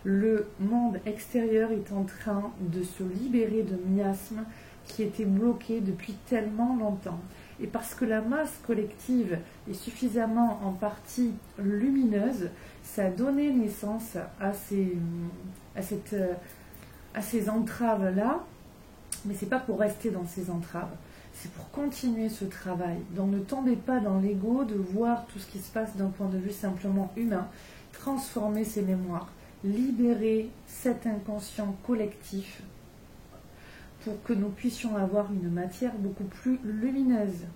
Le monde extérieur est en train de se libérer de miasmes qui étaient bloqués depuis tellement longtemps. Et parce que la masse collective est suffisamment en partie lumineuse, ça a donné naissance à ces entraves-là, mais ce n'est pas pour rester dans ces entraves, c'est pour continuer ce travail. Donc ne tombez pas dans l'ego de voir tout ce qui se passe d'un point de vue simplement humain, transformer ces mémoires, libérer cet inconscient collectif pour que nous puissions avoir une matière beaucoup plus lumineuse.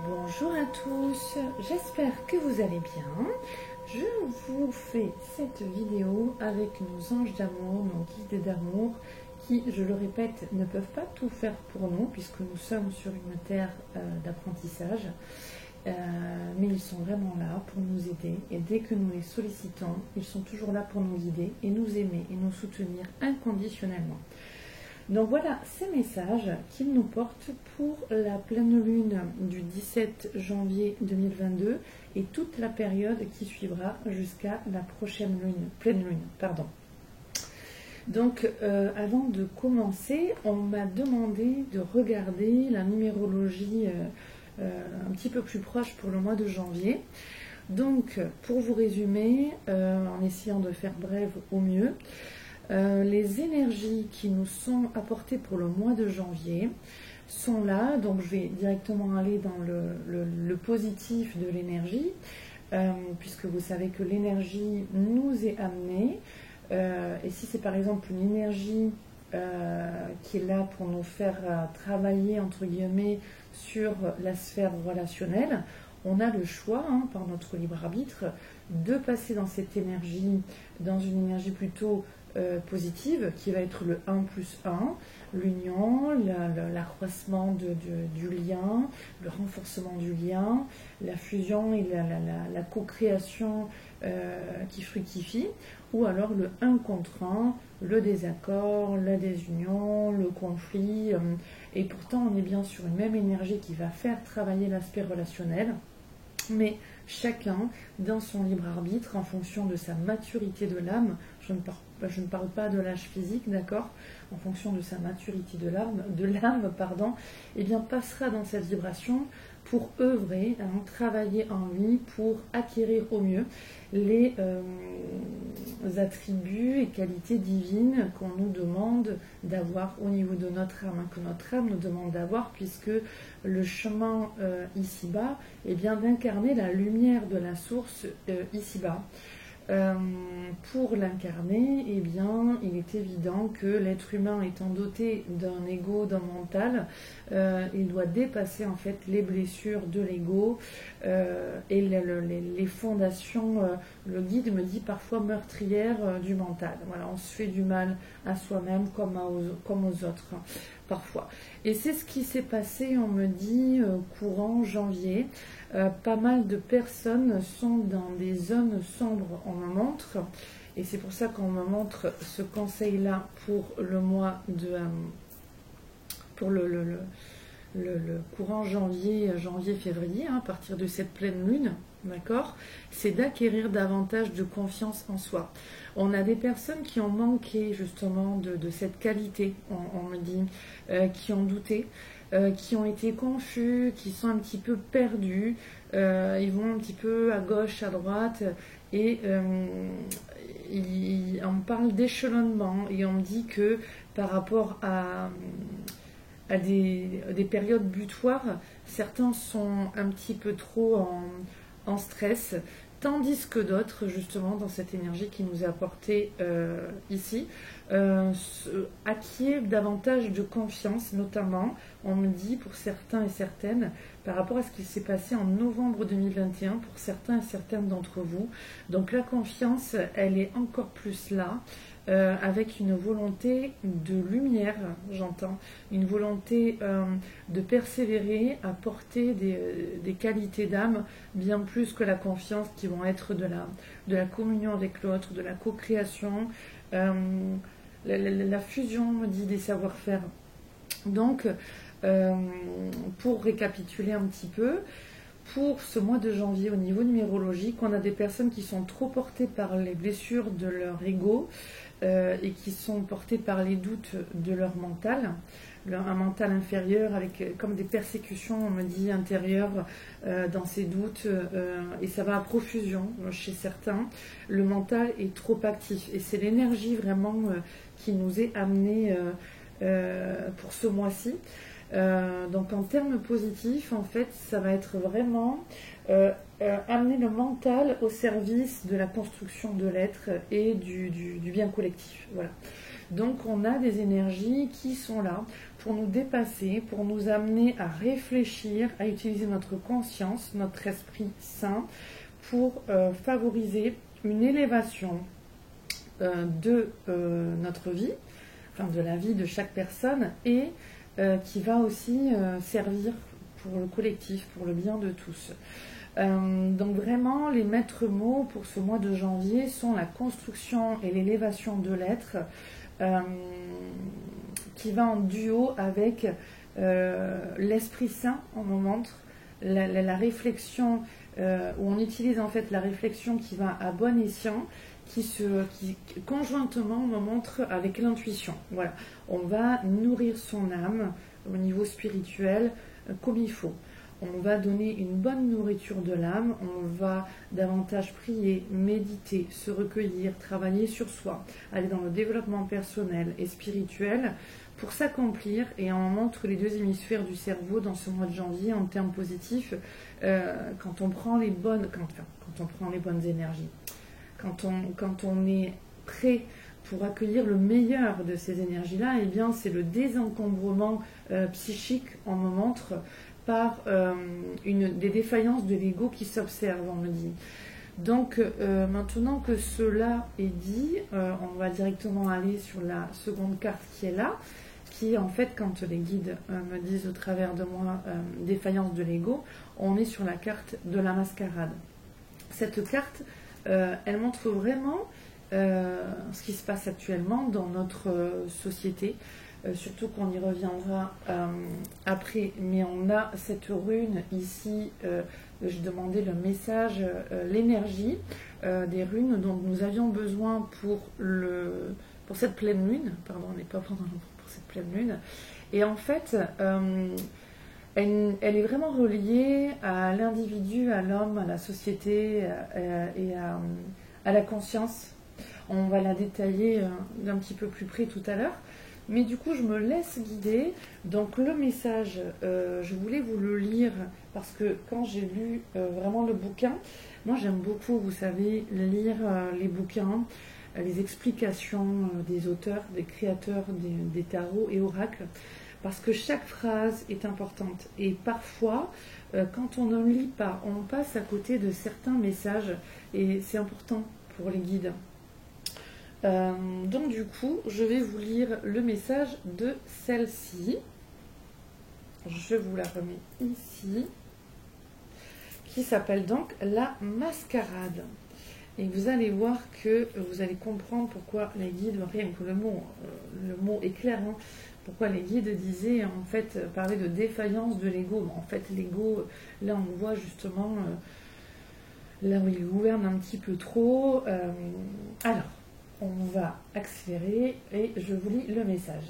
Bonjour à tous, j'espère que vous allez bien. Je vous fais cette vidéo avec nos anges d'amour, nos guides d'amour, qui, je le répète, ne peuvent pas tout faire pour nous, puisque nous sommes sur une terre d'apprentissage. Mais ils sont vraiment là pour nous aider, et dès que nous les sollicitons, ils sont toujours là pour nous guider et nous aimer et nous soutenir inconditionnellement. Donc voilà ces messages qu'ils nous portent pour la pleine lune du 17 janvier 2022 et toute la période qui suivra jusqu'à la prochaine pleine lune. Pardon. Donc avant de commencer, on m'a demandé de regarder la numérologie un petit peu plus proche pour le mois de janvier. Donc pour vous résumer, en essayant de faire brève au mieux, les énergies qui nous sont apportées pour le mois de janvier sont là, donc je vais directement aller dans le positif de l'énergie, puisque vous savez que l'énergie nous est amenée, et si c'est par exemple une énergie qui est là pour nous faire travailler entre guillemets sur la sphère relationnelle, on a le choix, par notre libre arbitre, de passer dans cette énergie, dans une énergie plutôt positive, qui va être le 1 plus 1, l'union, l'accroissement du lien, le renforcement du lien, la fusion et la co-création qui fructifie, ou alors le 1 contre 1, le désaccord, la désunion, le conflit, et pourtant on est bien sur une même énergie qui va faire travailler l'aspect relationnel, mais chacun dans son libre arbitre, en fonction de sa maturité de l'âme, je ne parle pas de l'âge physique, d'accord, en fonction de sa maturité de l'âme, eh bien passera dans cette vibration pour œuvrer, travailler en lui, pour acquérir au mieux les attributs et qualités divines qu'on nous demande d'avoir au niveau de notre âme, que notre âme nous demande d'avoir, puisque le chemin ici-bas est bien d'incarner la lumière de la source ici-bas. Pour l'incarner, eh bien, il est évident que l'être humain étant doté d'un ego, d'un mental, il doit dépasser en fait les blessures de l'ego et les fondations, le guide me dit parfois meurtrières du mental. Voilà, on se fait du mal à soi-même comme aux autres, parfois. Et c'est ce qui s'est passé, on me dit, courant janvier. Pas mal de personnes sont dans des zones sombres, on me montre, et c'est pour ça qu'on me montre ce conseil-là pour le mois de... pour le courant janvier-février, à partir de cette pleine lune, d'accord, c'est d'acquérir davantage de confiance en soi. On a des personnes qui ont manqué justement de cette qualité, on me dit, qui ont douté, qui ont été confus, qui sont un petit peu perdus, ils vont un petit peu à gauche, à droite, et on parle d'échelonnement, et on me dit que par rapport à des périodes butoirs, certains sont un petit peu trop en stress, tandis que d'autres, justement, dans cette énergie qui nous est apportée ici, acquièrent davantage de confiance, notamment, on me dit, pour certains et certaines, par rapport à ce qui s'est passé en novembre 2021, pour certains et certaines d'entre vous. Donc la confiance, elle est encore plus là, avec une volonté de lumière, j'entends, une volonté de persévérer, à porter des qualités d'âme, bien plus que la confiance, qui vont être de la communion avec l'autre, de la co-création, la fusion, me dit, des savoir-faire. Donc, pour récapituler un petit peu, pour ce mois de janvier, au niveau numérologique, on a des personnes qui sont trop portées par les blessures de leur ego et qui sont portées par les doutes de leur mental, un mental inférieur avec comme des persécutions, on me dit, intérieures dans ces doutes, et ça va à profusion chez certains. Le mental est trop actif et c'est l'énergie vraiment qui nous est amenée pour ce mois-ci. Donc en termes positifs, en fait, ça va être vraiment amener le mental au service de la construction de l'être et du bien collectif. Voilà. Donc on a des énergies qui sont là pour nous dépasser, pour nous amener à réfléchir, à utiliser notre conscience, notre esprit sain, pour favoriser une élévation de notre vie, enfin de la vie de chaque personne, et qui va aussi servir pour le collectif, pour le bien de tous. Donc vraiment, les maîtres mots pour ce mois de janvier sont la construction et l'élévation de l'être, qui va en duo avec l'Esprit Saint, on me montre, la réflexion, où on utilise en fait la réflexion qui va à bon escient, qui conjointement me montre avec l'intuition. Voilà, on va nourrir son âme au niveau spirituel comme il faut. On va donner une bonne nourriture de l'âme, on va davantage prier, méditer, se recueillir, travailler sur soi, aller dans le développement personnel et spirituel pour s'accomplir, et on montre les deux hémisphères du cerveau dans ce mois de janvier en termes positifs, quand on prend les bonnes, quand on prend les bonnes énergies, quand on est prêt pour accueillir le meilleur de ces énergies-là, eh bien c'est le désencombrement psychique, on me montre, par des défaillances de l'ego qui s'observent, on me dit. Donc maintenant que cela est dit, on va directement aller sur la seconde carte qui est là, qui en fait, quand les guides me disent au travers de moi défaillance de l'ego, on est sur la carte de la mascarade. Cette carte, elle montre vraiment ce qui se passe actuellement dans notre société, surtout qu'on y reviendra après, mais on a cette rune ici, j'ai demandé le message, l'énergie des runes dont nous avions besoin pour cette pleine lune, pardon, on n'est pas pour cette pleine lune, et en fait, elle est vraiment reliée à l'individu, à l'homme, à la société et à la conscience. On va la détailler d'un petit peu plus près tout à l'heure. Mais du coup, je me laisse guider. Donc le message, je voulais vous le lire parce que quand j'ai lu vraiment le bouquin, moi j'aime beaucoup, vous savez, lire les bouquins, les explications des auteurs, des créateurs des tarots et oracles, parce que chaque phrase est importante. Et parfois, quand on ne lit pas, on passe à côté de certains messages, et c'est important pour les guides. Donc du coup, je vais vous lire le message de celle-ci. Je vous la remets ici. Qui s'appelle donc la mascarade. Et vous allez voir que vous allez comprendre pourquoi les guides, rien que le mot est clair, hein, pourquoi les guides disaient, en fait, parler de défaillance de l'ego. En fait, l'ego, là on voit justement là où il gouverne un petit peu trop. Alors, on va accélérer et je vous lis le message.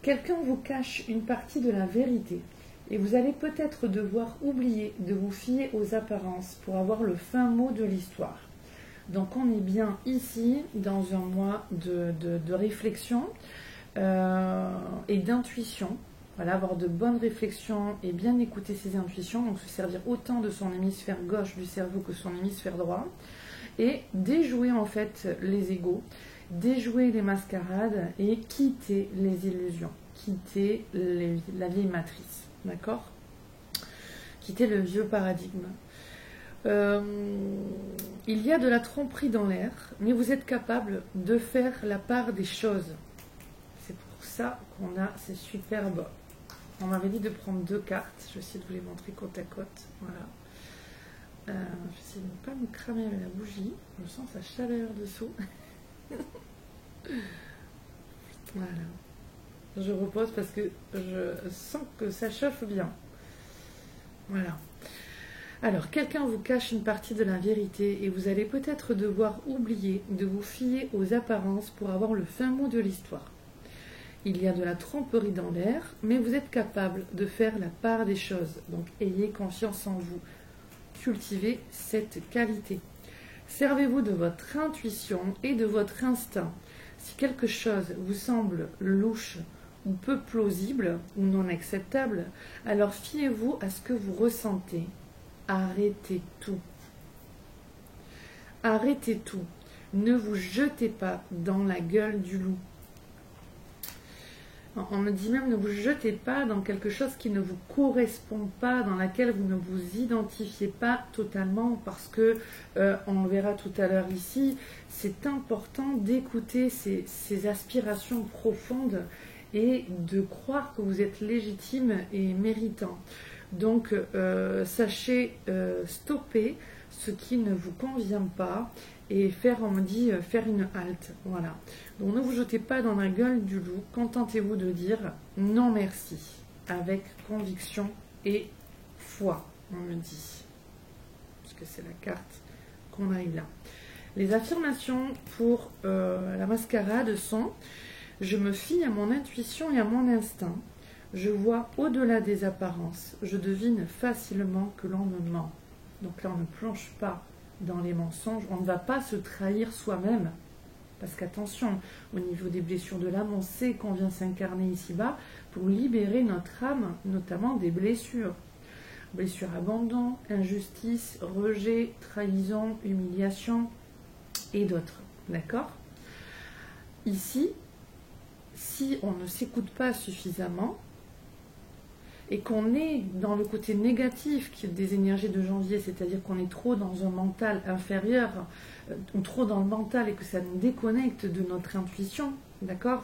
Quelqu'un vous cache une partie de la vérité et vous allez peut-être devoir oublier de vous fier aux apparences pour avoir le fin mot de l'histoire. Donc on est bien ici dans un mois de réflexion et d'intuition. Voilà, avoir de bonnes réflexions et bien écouter ses intuitions, donc se servir autant de son hémisphère gauche du cerveau que son hémisphère droit, et déjouer en fait les égos, déjouer les mascarades et quitter les illusions, quitter la vieille matrice, d'accord ? Quitter le vieux paradigme. Il y a de la tromperie dans l'air, mais vous êtes capable de faire la part des choses. C'est pour ça qu'on a ces superbes. On m'avait dit de prendre 2 cartes. Je vais essayer de vous les montrer côte à côte. Voilà. Je vais essayer de ne pas me cramer avec la bougie. Je sens sa chaleur dessous. Voilà. Je repose parce que je sens que ça chauffe bien. Voilà. Alors, quelqu'un vous cache une partie de la vérité et vous allez peut-être devoir oublier de vous fier aux apparences pour avoir le fin mot de l'histoire. Il y a de la tromperie dans l'air, mais vous êtes capable de faire la part des choses. Donc, ayez confiance en vous. Cultivez cette qualité. Servez-vous de votre intuition et de votre instinct. Si quelque chose vous semble louche ou peu plausible ou non acceptable, alors fiez-vous à ce que vous ressentez. Arrêtez tout. Arrêtez tout. Ne vous jetez pas dans la gueule du loup. On me dit même ne vous jetez pas dans quelque chose qui ne vous correspond pas, dans laquelle vous ne vous identifiez pas totalement, parce que, on le verra tout à l'heure ici, c'est important d'écouter ces aspirations profondes et de croire que vous êtes légitime et méritant. Donc, sachez stopper ce qui ne vous convient pas et faire, on me dit, faire une halte. Voilà. Donc, ne vous jetez pas dans la gueule du loup. Contentez-vous de dire non merci avec conviction et foi, on me dit. Parce que c'est la carte qu'on a eue là. Les affirmations pour la mascarade sont: je me fie à mon intuition et à mon instinct. Je vois au-delà des apparences. Je devine facilement que l'on me ment. Donc là, on ne plonge pas dans les mensonges. On ne va pas se trahir soi-même. Parce qu'attention, au niveau des blessures de l'âme, on sait qu'on vient s'incarner ici-bas pour libérer notre âme, notamment des blessures. Blessures abandon, injustice, rejet, trahison, humiliation et d'autres. D'accord? Ici, si on ne s'écoute pas suffisamment, et qu'on est dans le côté négatif des énergies de janvier, c'est-à-dire qu'on est trop dans un mental inférieur, ou trop dans le mental et que ça nous déconnecte de notre intuition, d'accord,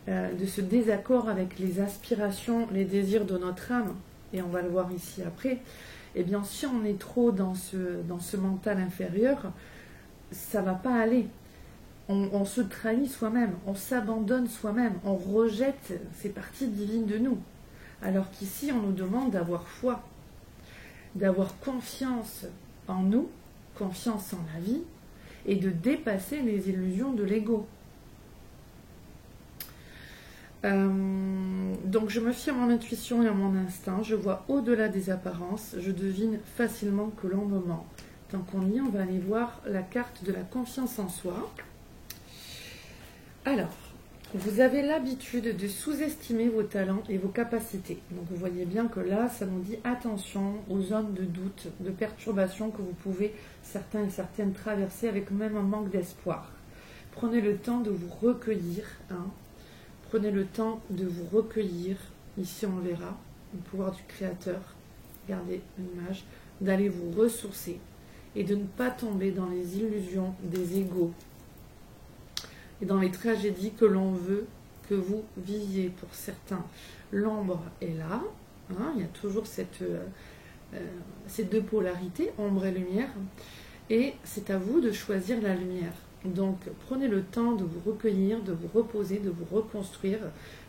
de ce désaccord avec les aspirations, les désirs de notre âme, et on va le voir ici après, eh bien si on est trop dans ce mental inférieur, ça ne va pas aller. On se trahit soi-même, on s'abandonne soi-même, on rejette ces parties divines de nous. Alors qu'ici, on nous demande d'avoir foi, d'avoir confiance en nous, confiance en la vie, et de dépasser les illusions de l'ego. Donc je me fie à mon intuition et à mon instinct, je vois au-delà des apparences, je devine facilement que l'on me ment. Tant qu'on y est, on va aller voir la carte de la confiance en soi. Alors, vous avez l'habitude de sous-estimer vos talents et vos capacités. Donc vous voyez bien que là, ça nous dit attention aux zones de doute, de perturbation que vous pouvez, certains et certaines, traverser avec même un manque d'espoir. Prenez le temps de vous recueillir. Hein. Prenez le temps de vous recueillir. Ici, on verra le pouvoir du Créateur. Regardez l'image. D'aller vous ressourcer et de ne pas tomber dans les illusions des égos et dans les tragédies que l'on veut que vous viviez. Pour certains, l'ombre est là. Hein, il y a toujours ces deux polarités, ombre et lumière. Et c'est à vous de choisir la lumière. Donc, prenez le temps de vous recueillir, de vous reposer, de vous reconstruire.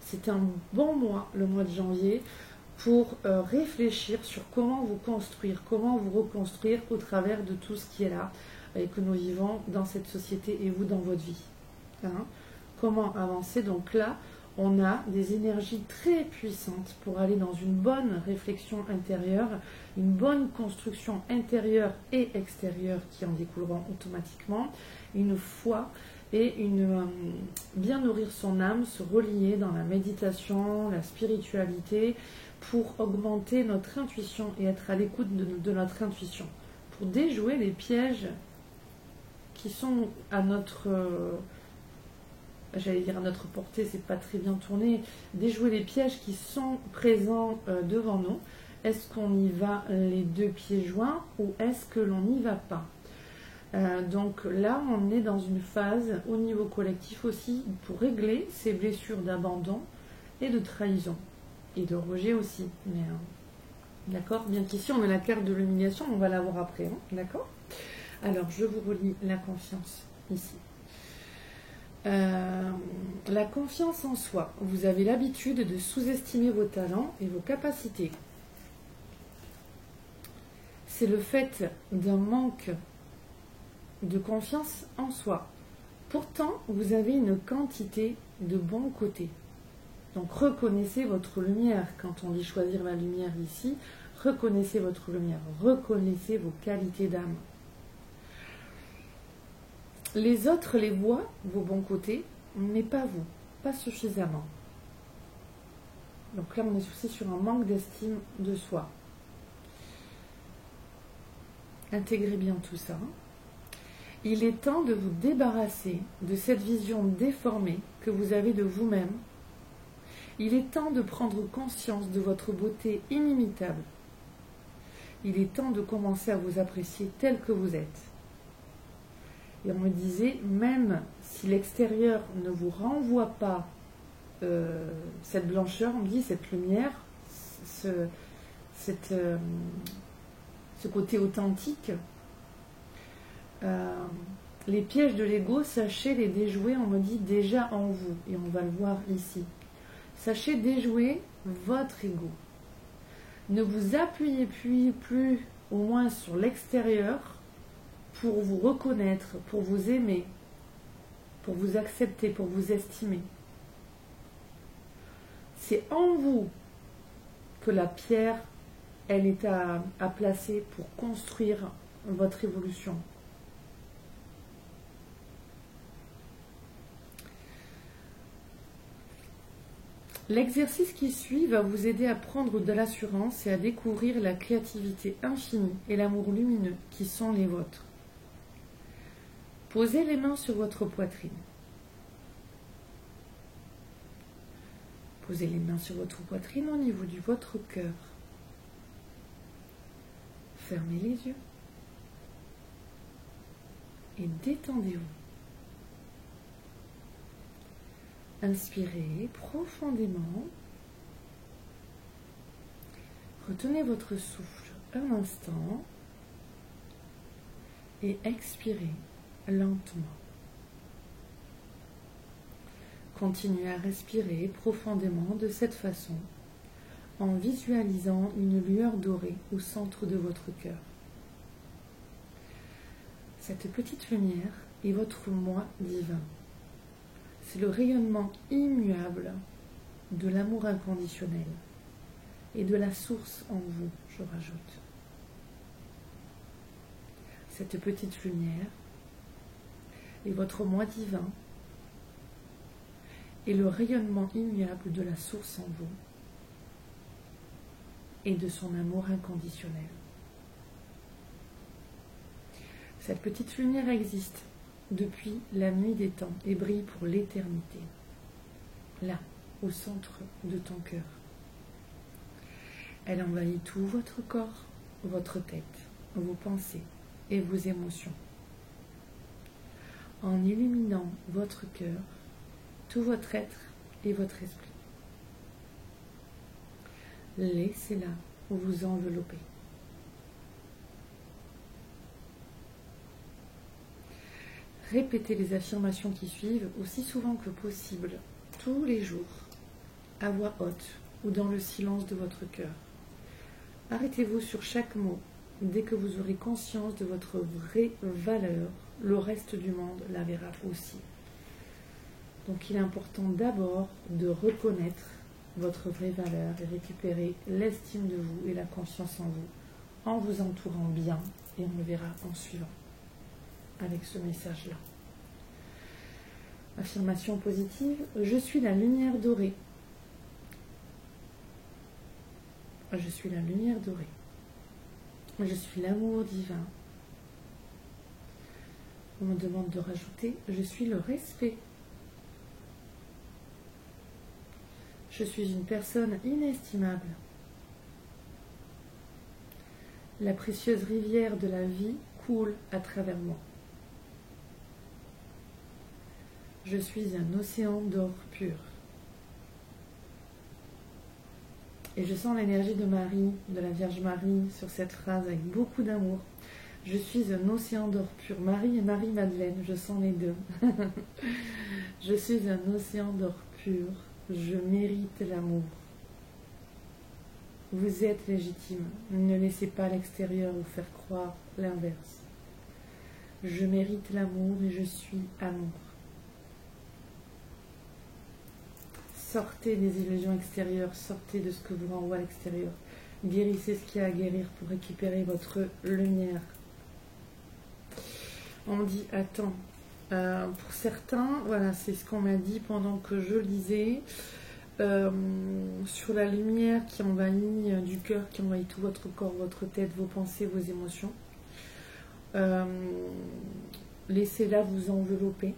C'est un bon mois, le mois de janvier, pour réfléchir sur comment vous construire, comment vous reconstruire au travers de tout ce qui est là et que nous vivons dans cette société et vous dans votre vie. Hein, comment avancer? Donc là, on a des énergies très puissantes pour aller dans une bonne réflexion intérieure, une bonne construction intérieure et extérieure qui en découleront automatiquement, une foi et bien nourrir son âme, se relier dans la méditation, la spiritualité, pour augmenter notre intuition et être à l'écoute de notre intuition, pour déjouer les pièges qui sont à notre... j'allais dire à notre portée, c'est pas très bien tourné, déjouer les pièges qui sont présents devant nous. Est-ce qu'on y va les deux pieds joints ou est-ce que l'on n'y va pas? Donc là, on est dans une phase au niveau collectif aussi pour régler ces blessures d'abandon et de trahison et de rejet aussi. Mais d'accord, bien qu'ici on a la carte de l'humiliation, on va la voir après, hein, d'accord? Alors je vous relis la confiance ici. La confiance en soi. Vous avez l'habitude de sous-estimer vos talents et vos capacités. C'est le fait d'un manque de confiance en soi. Pourtant, vous avez une quantité de bons côtés. Donc reconnaissez votre lumière. Quand on dit choisir la lumière ici, reconnaissez votre lumière. Reconnaissez vos qualités d'âme. Les autres les voient, vos bons côtés, mais pas vous, pas suffisamment. Donc là, on est aussi sur un manque d'estime de soi. Intégrez bien tout ça. Il est temps de vous débarrasser de cette vision déformée que vous avez de vous-même. Il est temps de prendre conscience de votre beauté inimitable. Il est temps de commencer à vous apprécier tel que vous êtes. Et on me disait, même si l'extérieur ne vous renvoie pas cette blancheur, on me dit cette lumière, ce côté authentique, les pièges de l'ego, sachez les déjouer, on me dit déjà en vous, et on va le voir ici. Sachez déjouer votre ego. Ne vous appuyez plus au moins sur l'extérieur pour vous reconnaître, pour vous aimer, pour vous accepter, pour vous estimer. C'est en vous que la pierre, elle est à placer pour construire votre évolution. L'exercice qui suit va vous aider à prendre de l'assurance et à découvrir la créativité infinie et l'amour lumineux qui sont les vôtres. Posez les mains sur votre poitrine. Posez les mains sur votre poitrine au niveau de votre cœur. Fermez les yeux et détendez-vous. Inspirez profondément. Retenez votre souffle un instant et expirez lentement. Continuez à respirer profondément de cette façon en visualisant une lueur dorée au centre de votre cœur. Cette petite lumière est votre moi divin. C'est le rayonnement immuable de l'amour inconditionnel et de la source en vous, je rajoute. Cette petite lumière est votre moi divin et le rayonnement immuable de la source en vous et de son amour inconditionnel. Cette petite lumière existe depuis la nuit des temps et brille pour l'éternité, là, au centre de ton cœur. Elle envahit tout votre corps, votre tête, vos pensées et vos émotions. En illuminant votre cœur, tout votre être et votre esprit. Laissez-la vous envelopper. Répétez les affirmations qui suivent aussi souvent que possible, tous les jours, à voix haute ou dans le silence de votre cœur. Arrêtez-vous sur chaque mot. Dès que vous aurez conscience de votre vraie valeur, le reste du monde la verra aussi. Donc il est important d'abord de reconnaître votre vraie valeur et récupérer l'estime de vous et la confiance en vous, en vous entourant bien, et on le verra en suivant avec ce message-là. Affirmation positive, je suis la lumière dorée. Je suis la lumière dorée. Je suis l'amour divin. On me demande de rajouter, je suis le respect. Je suis une personne inestimable. La précieuse rivière de la vie coule à travers moi. Je suis un océan d'or pur. Et je sens l'énergie de Marie, de la Vierge Marie, sur cette phrase avec beaucoup d'amour. Je suis un océan d'or pur. Marie et Marie-Madeleine, je sens les deux. Je suis un océan d'or pur. Je mérite l'amour. Vous êtes légitime. Ne laissez pas l'extérieur vous faire croire l'inverse. Je mérite l'amour et je suis amour. Sortez des illusions extérieures, sortez de ce que vous renvoie l'extérieur. Guérissez ce qu'il y a à guérir pour récupérer votre lumière. On dit, attends, pour certains, voilà, c'est ce qu'on m'a dit pendant que je lisais, sur la lumière qui envahit du cœur, qui envahit tout votre corps, votre tête, vos pensées, vos émotions. Laissez-la vous envelopper.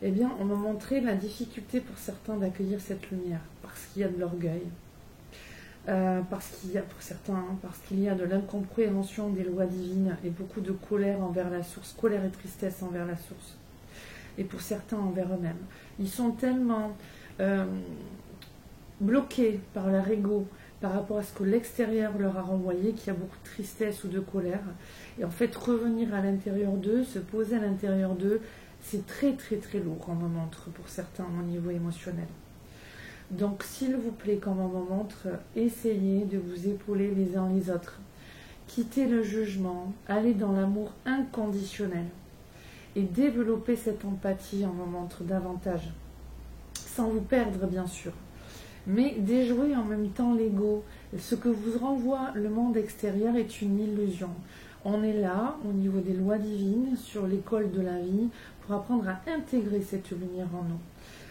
Eh bien, on m'a montré la difficulté pour certains d'accueillir cette lumière, parce qu'il y a de l'orgueil, parce qu'il y a, pour certains, parce qu'il y a de l'incompréhension des lois divines et beaucoup de colère envers la source, colère et tristesse envers la source, et pour certains envers eux-mêmes. Ils sont tellement bloqués par leur ego, par rapport à ce que l'extérieur leur a renvoyé, qu'il y a beaucoup de tristesse ou de colère, et en fait revenir à l'intérieur d'eux, se poser à l'intérieur d'eux, c'est très très très lourd, on me montre, pour certains au niveau émotionnel. Donc s'il vous plaît, comme on me montre, essayez de vous épauler les uns les autres. Quittez le jugement, allez dans l'amour inconditionnel et développez cette empathie, on me montre davantage, sans vous perdre bien sûr. Mais déjouer en même temps l'ego. Ce que vous renvoie le monde extérieur est une illusion. On est là, au niveau des lois divines, sur l'école de la vie, pour apprendre à intégrer cette lumière en nous.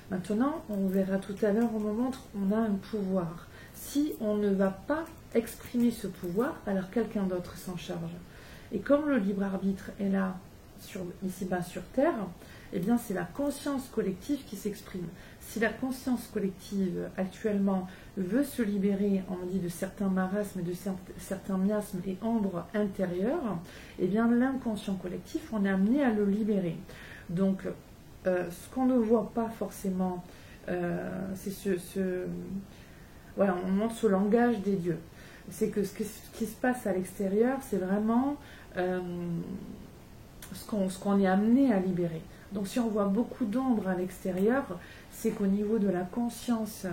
Maintenant, on verra tout à l'heure, on me montre, on a un pouvoir. Si on ne va pas exprimer ce pouvoir, alors quelqu'un d'autre s'en charge. Et comme le libre arbitre est là, ici-bas sur Terre, eh bien c'est la conscience collective qui s'exprime. Si la conscience collective actuellement veut se libérer, on dit, de certains marasmes, de certains miasmes et ombres intérieures, eh bien l'inconscient collectif, on est amené à le libérer. Donc ce qu'on ne voit pas forcément, c'est voilà, on montre ce langage des dieux. C'est que ce qui se passe à l'extérieur, c'est vraiment ce qu'on est amené à libérer. Donc si on voit beaucoup d'ombre à l'extérieur, c'est qu'au niveau de la conscience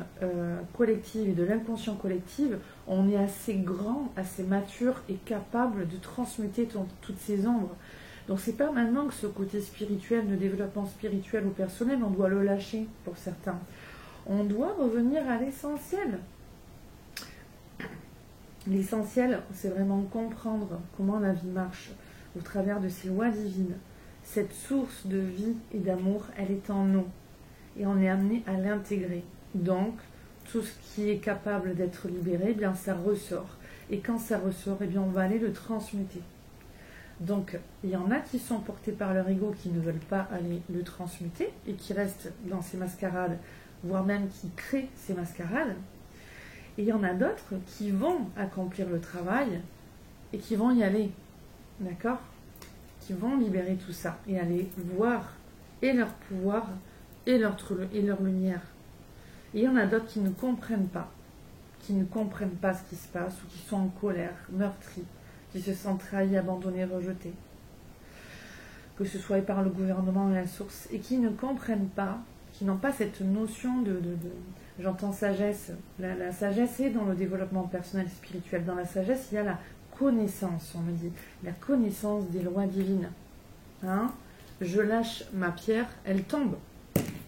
collective et de l'inconscient collectif, on est assez grand, assez mature et capable de transmuter toutes ces ombres. Donc c'est pas maintenant que ce côté spirituel, de développement spirituel ou personnel, on doit le lâcher pour certains. On doit revenir à l'essentiel. L'essentiel, c'est vraiment comprendre comment la vie marche au travers de ces lois divines. Cette source de vie et d'amour, elle est en nous. Et on est amené à l'intégrer. Donc, tout ce qui est capable d'être libéré, eh bien ça ressort. Et quand ça ressort, eh bien on va aller le transmuter. Donc, il y en a qui sont portés par leur ego, qui ne veulent pas aller le transmuter, et qui restent dans ces mascarades, voire même qui créent ces mascarades. Et il y en a d'autres qui vont accomplir le travail, et qui vont y aller. D'accord ? Qui vont libérer tout ça, et aller voir et leur pouvoir, et leur lumière. Et il y en a d'autres qui ne comprennent pas ce qui se passe, ou qui sont en colère, meurtris, qui se sentent trahis, abandonnés, rejetés, que ce soit par le gouvernement et la source, et qui ne comprennent pas, qui n'ont pas cette notion j'entends sagesse, la sagesse est dans le développement personnel et spirituel. Dans la sagesse, il y a la connaissance, on me dit, la connaissance des lois divines. Hein? Je lâche ma pierre, elle tombe.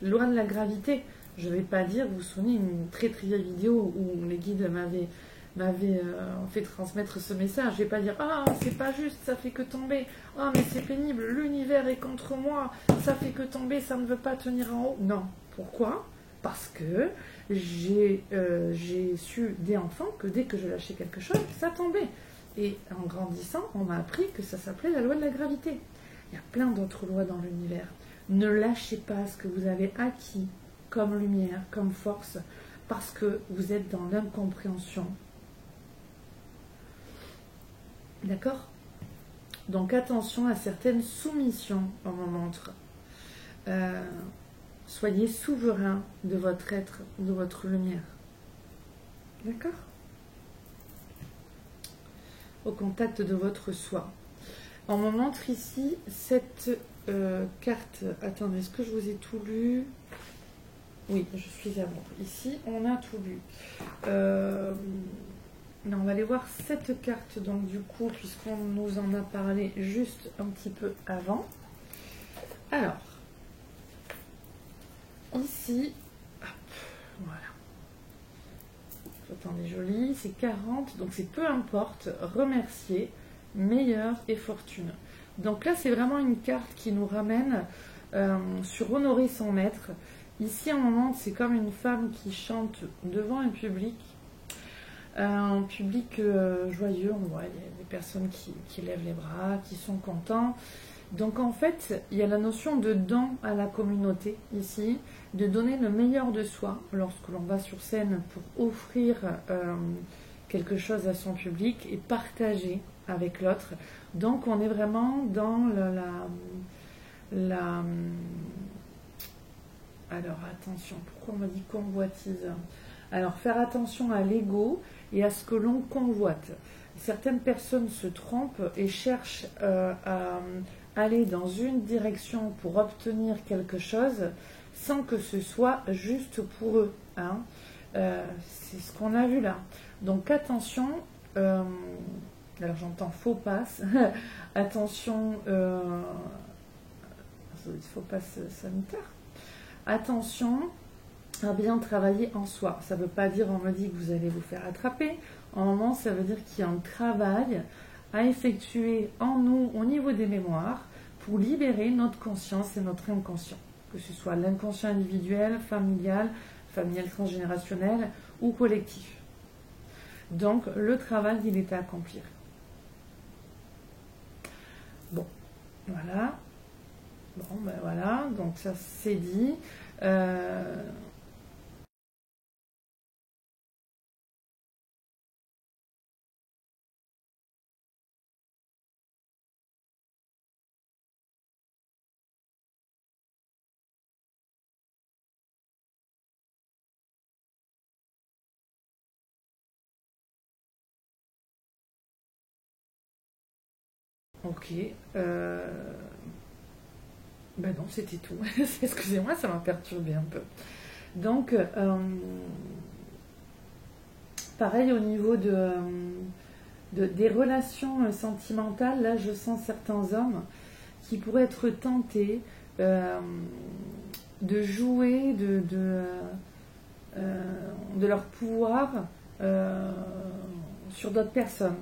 Loi de la gravité. Je ne vais pas dire, vous vous souvenez, une très très vieille vidéo où les guides m'avaient fait transmettre ce message. Je ne vais pas dire, ah, c'est pas juste, ça fait que tomber. Ah, mais c'est pénible, l'univers est contre moi, ça fait que tomber, ça ne veut pas tenir en haut. Non. Pourquoi ? Parce que j'ai su dès enfant que dès que je lâchais quelque chose, ça tombait. Et en grandissant, on m'a appris que ça s'appelait la loi de la gravité. Il y a plein d'autres lois dans l'univers. Ne lâchez pas ce que vous avez acquis comme lumière, comme force, parce que vous êtes dans l'incompréhension. D'accord ? Donc attention à certaines soumissions, on me montre. Soyez souverain de votre être, de votre lumière. D'accord ? Au contact de votre soi. On me montre ici cette carte. Attendez, est-ce que je vous ai tout lu? Oui, je suis à bon. Ici, on a tout lu. On va aller voir cette carte, donc du coup, puisqu'on nous en a parlé juste un petit peu avant. Alors, ici, hop, voilà. Attendez, joli, c'est 40, donc c'est peu importe, remercier, meilleur et fortune. Donc là, c'est vraiment une carte qui nous ramène sur honorer son maître. Ici, un moment, c'est comme une femme qui chante devant un public joyeux. On voit, il y a des personnes qui lèvent les bras, qui sont contents. Donc en fait, il y a la notion de don à la communauté ici, de donner le meilleur de soi lorsque l'on va sur scène pour offrir quelque chose à son public et partager avec l'autre. Donc on est vraiment dans alors attention, pourquoi on m'a dit convoitise? Alors faire attention à l'ego et à ce que l'on convoite. Certaines personnes se trompent et cherchent à aller dans une direction pour obtenir quelque chose sans que ce soit juste pour eux. Hein. C'est ce qu'on a vu là. Donc attention, alors j'entends faux passe, attention, faux passe sanitaire, attention à bien travailler en soi. Ça ne veut pas dire, on me dit que vous allez vous faire attraper. En moment, ça veut dire qu'il y a un travail à effectuer en nous au niveau des mémoires pour libérer notre conscience et notre inconscient, que ce soit l'inconscient individuel, familial transgénérationnel ou collectif. Donc le travail, il est à accomplir. Bon, voilà. Bon, ben voilà, donc ça c'est dit. Ok. Ben non, c'était tout. Excusez-moi, ça m'a perturbé un peu. Donc, pareil au niveau des relations sentimentales, là je sens certains hommes qui pourraient être tentés de jouer de leur pouvoir sur d'autres personnes.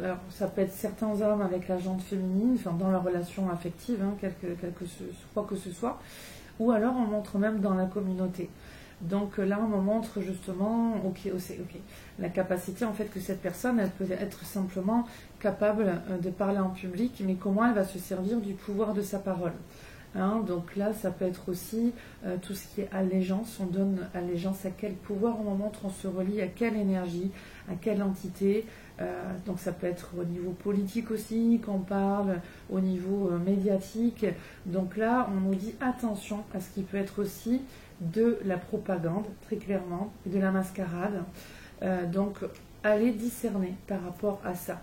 Alors, ça peut être certains hommes avec la jante féminine, enfin, dans leur relation affective, hein, quoi que ce soit, ou alors on montre même dans la communauté. Donc là, on me montre justement la capacité en fait que cette personne, elle peut être simplement capable de parler en public, mais comment elle va se servir du pouvoir de sa parole. Hein, donc là, ça peut être aussi tout ce qui est allégeance. On donne allégeance à quel pouvoir on montre, on se relie à quelle énergie, à quelle entité. Donc ça peut être au niveau politique aussi, qu'on parle, au niveau médiatique. Donc là, on nous dit attention à ce qui peut être aussi de la propagande, très clairement, et de la mascarade. Donc, allez discerner par rapport à ça.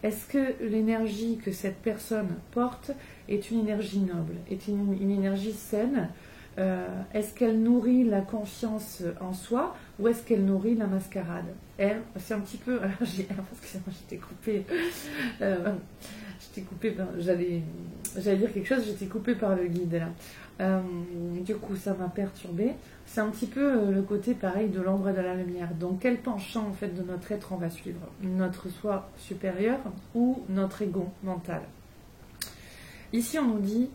Est-ce que l'énergie que cette personne porte est une énergie noble, est une énergie saine? Est-ce qu'elle nourrit la confiance en soi ou est-ce qu'elle nourrit la mascarade? C'est un petit peu... Excusez-moi, j'étais coupée. J'allais dire quelque chose, j'étais coupée par le guide là. Du coup, ça m'a perturbée. C'est un petit peu le côté pareil de l'ombre et de la lumière. Donc, quel penchant en fait de notre être on va suivre? Notre soi supérieur ou notre ego mental? Ici, on nous dit,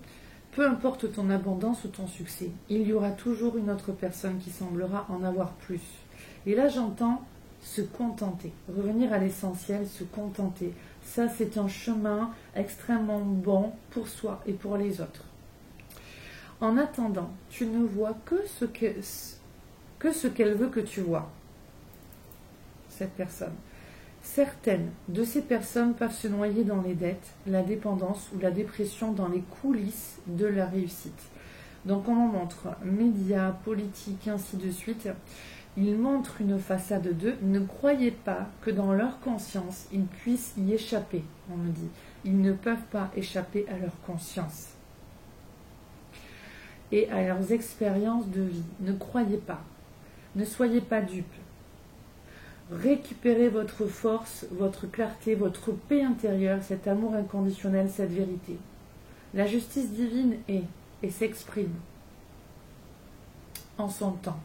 peu importe ton abondance ou ton succès, il y aura toujours une autre personne qui semblera en avoir plus. Et là, j'entends se contenter, revenir à l'essentiel, se contenter. Ça, c'est un chemin extrêmement bon pour soi et pour les autres. En attendant, tu ne vois que ce qu'elle veut que tu vois, cette personne. Certaines de ces personnes peuvent se noyer dans les dettes, la dépendance ou la dépression dans les coulisses de la réussite. Donc on en montre médias, politiques, ainsi de suite. Ils montrent une façade d'eux. Ne croyez pas que dans leur conscience, ils puissent y échapper, on me dit. Ils ne peuvent pas échapper à leur conscience et à leurs expériences de vie. Ne croyez pas, ne soyez pas dupes. Récupérez votre force, votre clarté, votre paix intérieure, cet amour inconditionnel, cette vérité. La justice divine est et s'exprime en son temps.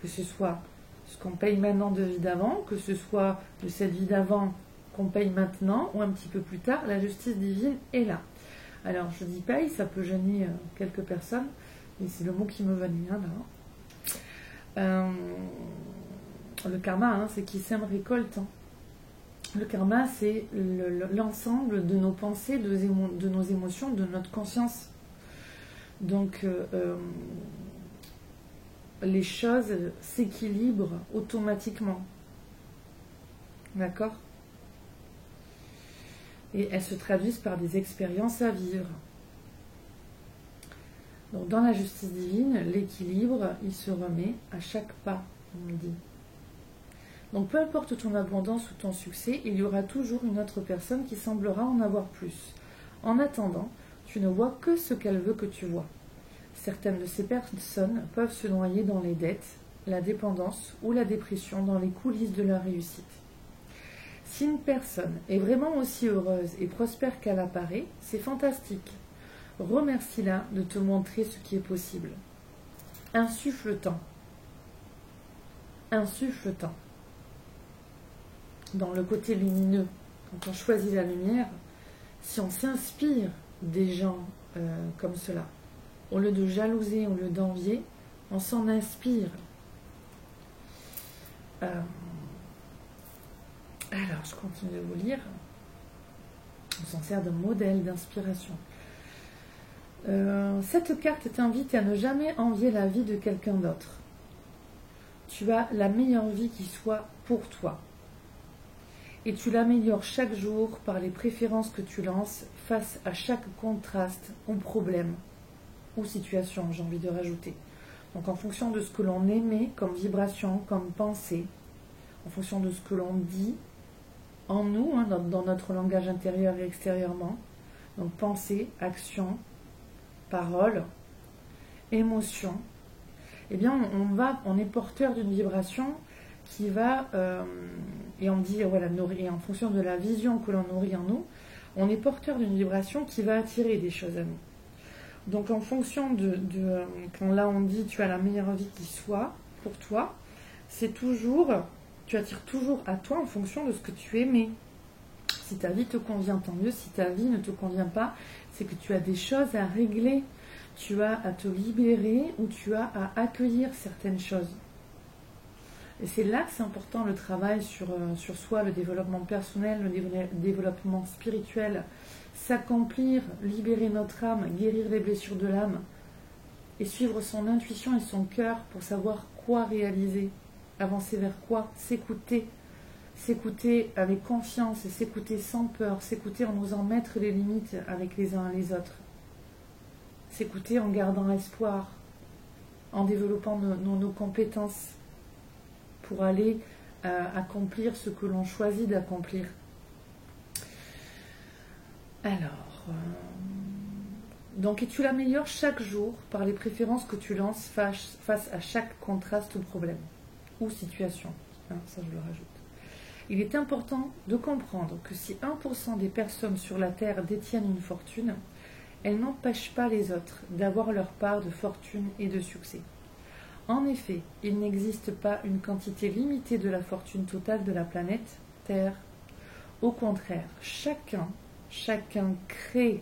Que ce soit ce qu'on paye maintenant de vie d'avant, que ce soit de cette vie d'avant qu'on paye maintenant ou un petit peu plus tard, la justice divine est là. Alors je dis paye, ça peut gêner quelques personnes, mais c'est le mot qui me venait là. Le karma, c'est qui sème récolte. Le karma, c'est l'ensemble de nos pensées, de nos émotions, de notre conscience. Donc, les choses s'équilibrent automatiquement. D'accord? Et elles se traduisent par des expériences à vivre. Donc, dans la justice divine, l'équilibre, il se remet à chaque pas, on me dit. Donc peu importe ton abondance ou ton succès, il y aura toujours une autre personne qui semblera en avoir plus. En attendant, tu ne vois que ce qu'elle veut que tu vois. Certaines de ces personnes peuvent se noyer dans les dettes, la dépendance ou la dépression dans les coulisses de leur réussite. Si une personne est vraiment aussi heureuse et prospère qu'elle apparaît, c'est fantastique. Remercie-la de te montrer ce qui est possible. Insuffle-t'en. Insuffle-t'en. Dans le côté lumineux, quand on choisit la lumière, si on s'inspire des gens comme cela, au lieu de jalouser, au lieu d'envier, on s'en inspire. Alors, je continue de vous lire. On s'en sert de modèle, d'inspiration. Cette carte t'invite à ne jamais envier la vie de quelqu'un d'autre. Tu as la meilleure vie qui soit pour toi. Et tu l'améliores chaque jour par les préférences que tu lances face à chaque contraste ou problème ou situation, j'ai envie de rajouter. Donc en fonction de ce que l'on émet comme vibration, comme pensée, en fonction de ce que l'on dit en nous, dans notre langage intérieur et extérieurement, donc pensée, action, parole, émotion, eh bien on est porteur d'une vibration qui va, et on dit, voilà, nourrir, en fonction de la vision que l'on nourrit en nous, on est porteur d'une vibration qui va attirer des choses à nous. Donc en fonction quand là on dit tu as la meilleure vie qui soit pour toi, c'est toujours, tu attires toujours à toi en fonction de ce que tu aimais. Si ta vie te convient, tant mieux. Si ta vie ne te convient pas, c'est que tu as des choses à régler. Tu as à te libérer ou tu as à accueillir certaines choses. Et c'est là que c'est important le travail sur soi, le développement personnel, le développement spirituel, s'accomplir, libérer notre âme, guérir les blessures de l'âme et suivre son intuition et son cœur pour savoir quoi réaliser, avancer vers quoi, s'écouter avec confiance et s'écouter sans peur, s'écouter en osant mettre les limites avec les uns et les autres, s'écouter en gardant espoir, en développant nos compétences pour aller accomplir ce que l'on choisit d'accomplir. Alors, donc, et tu l'améliores chaque jour par les préférences que tu lances face à chaque contraste ou problème ou situation. Ça, je le rajoute. Il est important de comprendre que si 1% des personnes sur la Terre détiennent une fortune, elles n'empêchent pas les autres d'avoir leur part de fortune et de succès. En effet, il n'existe pas une quantité limitée de la fortune totale de la planète Terre. Au contraire, chacun crée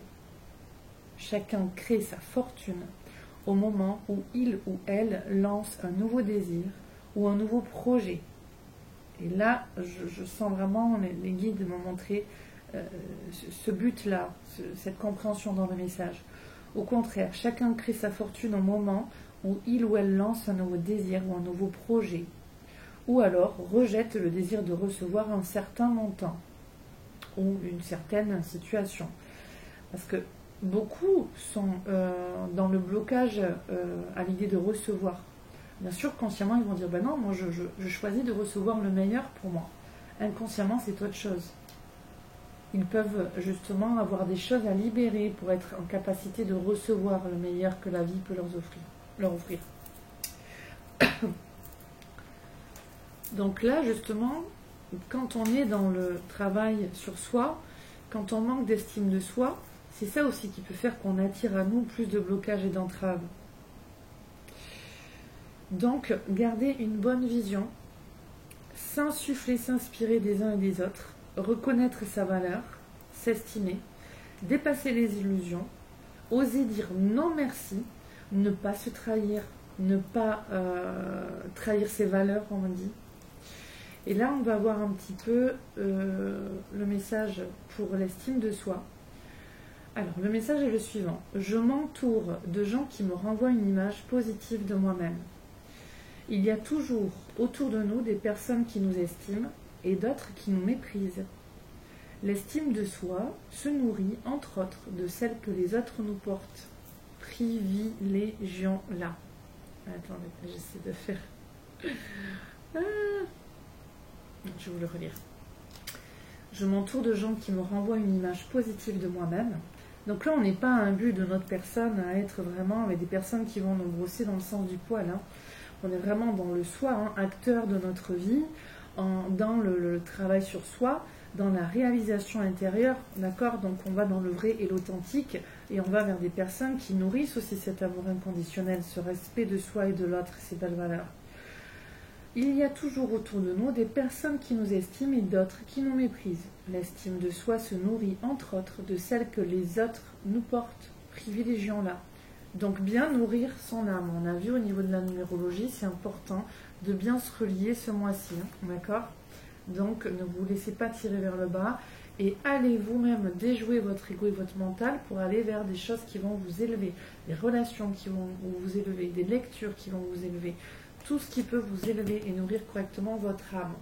sa fortune au moment où il ou elle lance un nouveau désir ou un nouveau projet. Et là, je sens vraiment les guides me montrer ce but-là, cette compréhension dans le message. Au contraire, chacun crée sa fortune au moment où il ou elle lance un nouveau désir ou un nouveau projet, ou alors rejette le désir de recevoir un certain montant ou une certaine situation. Parce que beaucoup sont dans le blocage à l'idée de recevoir. Bien sûr, consciemment, ils vont dire, ben non, moi je choisis de recevoir le meilleur pour moi. Inconsciemment, c'est autre chose. Ils peuvent justement avoir des choses à libérer pour être en capacité de recevoir le meilleur que la vie peut leur offrir. Donc là, justement, quand on est dans le travail sur soi, quand on manque d'estime de soi, c'est ça aussi qui peut faire qu'on attire à nous plus de blocages et d'entraves. Donc, garder une bonne vision, s'insuffler, s'inspirer des uns et des autres, reconnaître sa valeur, s'estimer, dépasser les illusions, oser dire non merci, ne pas se trahir, ne pas trahir ses valeurs, on dit. Et là, on va voir un petit peu le message pour l'estime de soi. Alors, le message est le suivant. Je m'entoure de gens qui me renvoient une image positive de moi-même. Il y a toujours autour de nous des personnes qui nous estiment et d'autres qui nous méprisent. L'estime de soi se nourrit, entre autres, de celle que les autres nous portent. Privilégions-la. Attendez, j'essaie de faire... Je vais vous le relire. Je m'entoure de gens qui me renvoient une image positive de moi-même. Donc là, on n'est pas à un but de notre personne à être vraiment avec des personnes qui vont nous brosser dans le sens du poil. On est vraiment dans le soi, acteur de notre vie, dans le travail sur soi, dans la réalisation intérieure, d'accord? Donc on va dans le vrai et l'authentique, et on va vers des personnes qui nourrissent aussi cet amour inconditionnel, ce respect de soi et de l'autre, ces belles valeurs. Il y a toujours autour de nous des personnes qui nous estiment et d'autres qui nous méprisent. L'estime de soi se nourrit entre autres de celle que les autres nous portent. Privilégions-la. Donc bien nourrir son âme. On a vu au niveau de la numérologie, c'est important de bien se relier ce mois-ci, d'accord? Donc ne vous laissez pas tirer vers le bas et allez vous-même déjouer votre ego et votre mental pour aller vers des choses qui vont vous élever, des relations qui vont vous élever, des lectures qui vont vous élever, tout ce qui peut vous élever et nourrir correctement votre âme.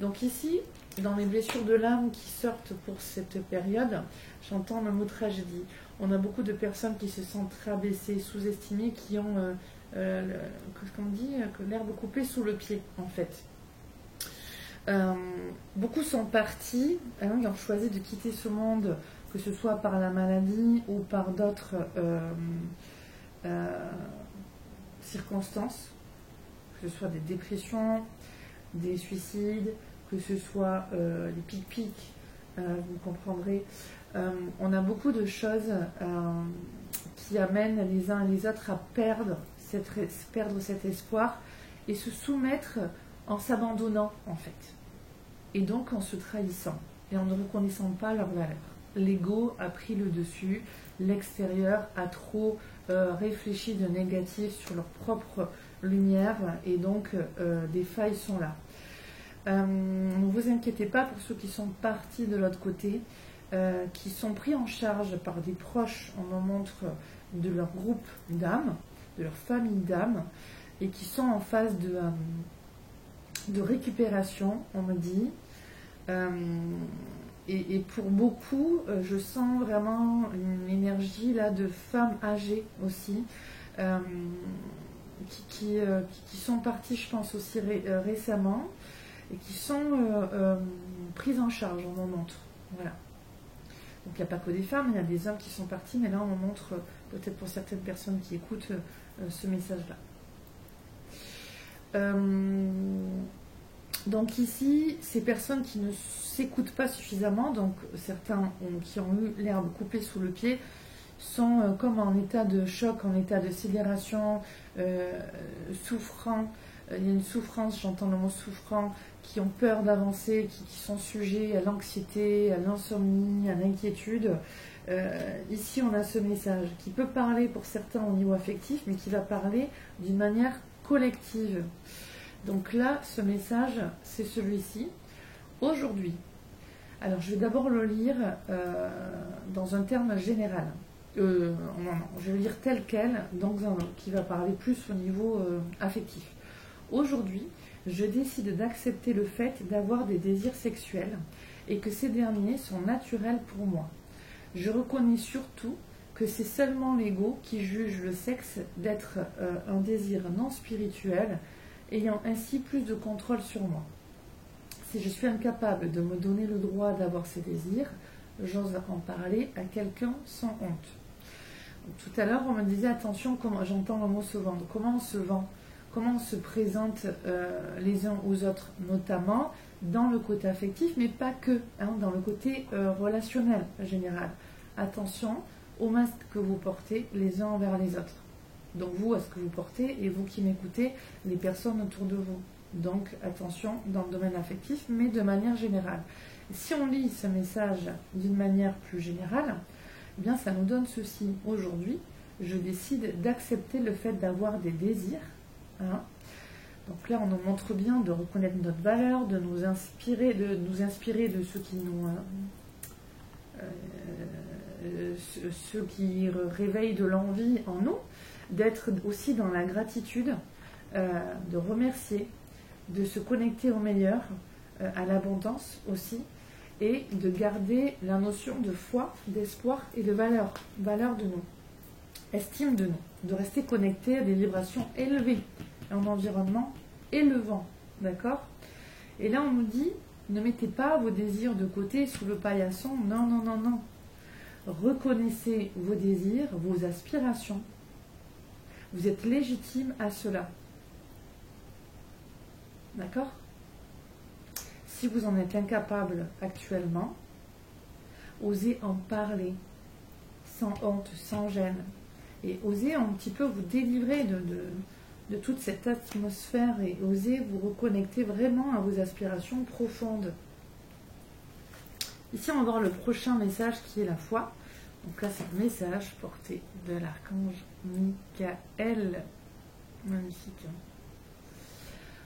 Donc ici, dans les blessures de l'âme qui sortent pour cette période, j'entends le mot tragédie. On a beaucoup de personnes qui se sentent rabaissées, sous-estimées, qui ont, qu'est-ce qu'on dit, que l'herbe coupée sous le pied, en fait. Beaucoup sont partis, ils ont choisi de quitter ce monde, que ce soit par la maladie ou par d'autres circonstances, que ce soit des dépressions, des suicides, que ce soit les pics-pics, vous comprendrez. On a beaucoup de choses qui amènent les uns et les autres à perdre cet espoir et se soumettre en s'abandonnant, en fait. Et donc en se trahissant et en ne reconnaissant pas leur valeur. L'ego a pris le dessus, l'extérieur a trop réfléchi de négatif sur leur propre lumière et donc des failles sont là. Ne vous inquiétez pas pour ceux qui sont partis de l'autre côté, qui sont pris en charge par des proches, on en montre, de leur groupe d'âmes, de leur famille d'âmes, et qui sont en phase de récupération, on me dit. Et pour beaucoup, je sens vraiment une énergie là de femmes âgées aussi, qui sont parties, je pense, aussi récemment, et qui sont prises en charge, on en montre. Voilà. Donc il n'y a pas que des femmes, il y a des hommes qui sont partis, mais là on montre, peut-être pour certaines personnes qui écoutent, ce message-là. Donc ici, ces personnes qui ne s'écoutent pas suffisamment, donc certains qui ont eu l'herbe coupée sous le pied, sont comme en état de choc, en état de sidération, souffrant. Il y a une souffrance, j'entends le mot souffrant, qui ont peur d'avancer, qui sont sujets à l'anxiété, à l'insomnie, à l'inquiétude. Ici, on a ce message qui peut parler pour certains au niveau affectif, mais qui va parler d'une manière collective. Donc là, ce message, c'est celui-ci. Aujourd'hui, alors je vais d'abord le lire dans un terme général. Je vais le lire tel quel, donc qui va parler plus au niveau affectif. Aujourd'hui, je décide d'accepter le fait d'avoir des désirs sexuels et que ces derniers sont naturels pour moi. Je reconnais surtout que c'est seulement l'ego qui juge le sexe d'être un désir non spirituel, ayant ainsi plus de contrôle sur moi. Si je suis incapable de me donner le droit d'avoir ces désirs, j'ose en parler à quelqu'un sans honte. Tout à l'heure, on me disait attention, j'entends le mot se vendre. Comment on se vend? Comment on se présente les uns aux autres, notamment dans le côté affectif, mais pas que, hein, dans le côté relationnel général. Attention aux masques que vous portez les uns envers les autres. Donc vous, à ce que vous portez, et vous qui m'écoutez, les personnes autour de vous. Donc attention dans le domaine affectif, mais de manière générale. Si on lit ce message d'une manière plus générale, eh bien ça nous donne ceci. Aujourd'hui, je décide d'accepter le fait d'avoir des désirs. Hein. Donc là, on nous montre bien de reconnaître notre valeur, de nous inspirer de ce qui nous... ce qui réveille de l'envie en nous, d'être aussi dans la gratitude, de remercier, de se connecter au meilleur, à l'abondance aussi, et de garder la notion de foi, d'espoir et de valeur de nous, estime de nous, de rester connecté à des vibrations élevées, à un environnement élevant, d'accord? Et là on nous dit, ne mettez pas vos désirs de côté sous le paillasson, non, non, non, non. Reconnaissez vos désirs, vos aspirations. Vous êtes légitime à cela. D'accord? Si vous en êtes incapable actuellement, osez en parler sans honte, sans gêne. Et osez un petit peu vous délivrer de toute cette atmosphère et osez vous reconnecter vraiment à vos aspirations profondes. Ici, on va voir le prochain message qui est la foi. Donc là, c'est un message porté de l'archange Michael. Magnifique. Hein.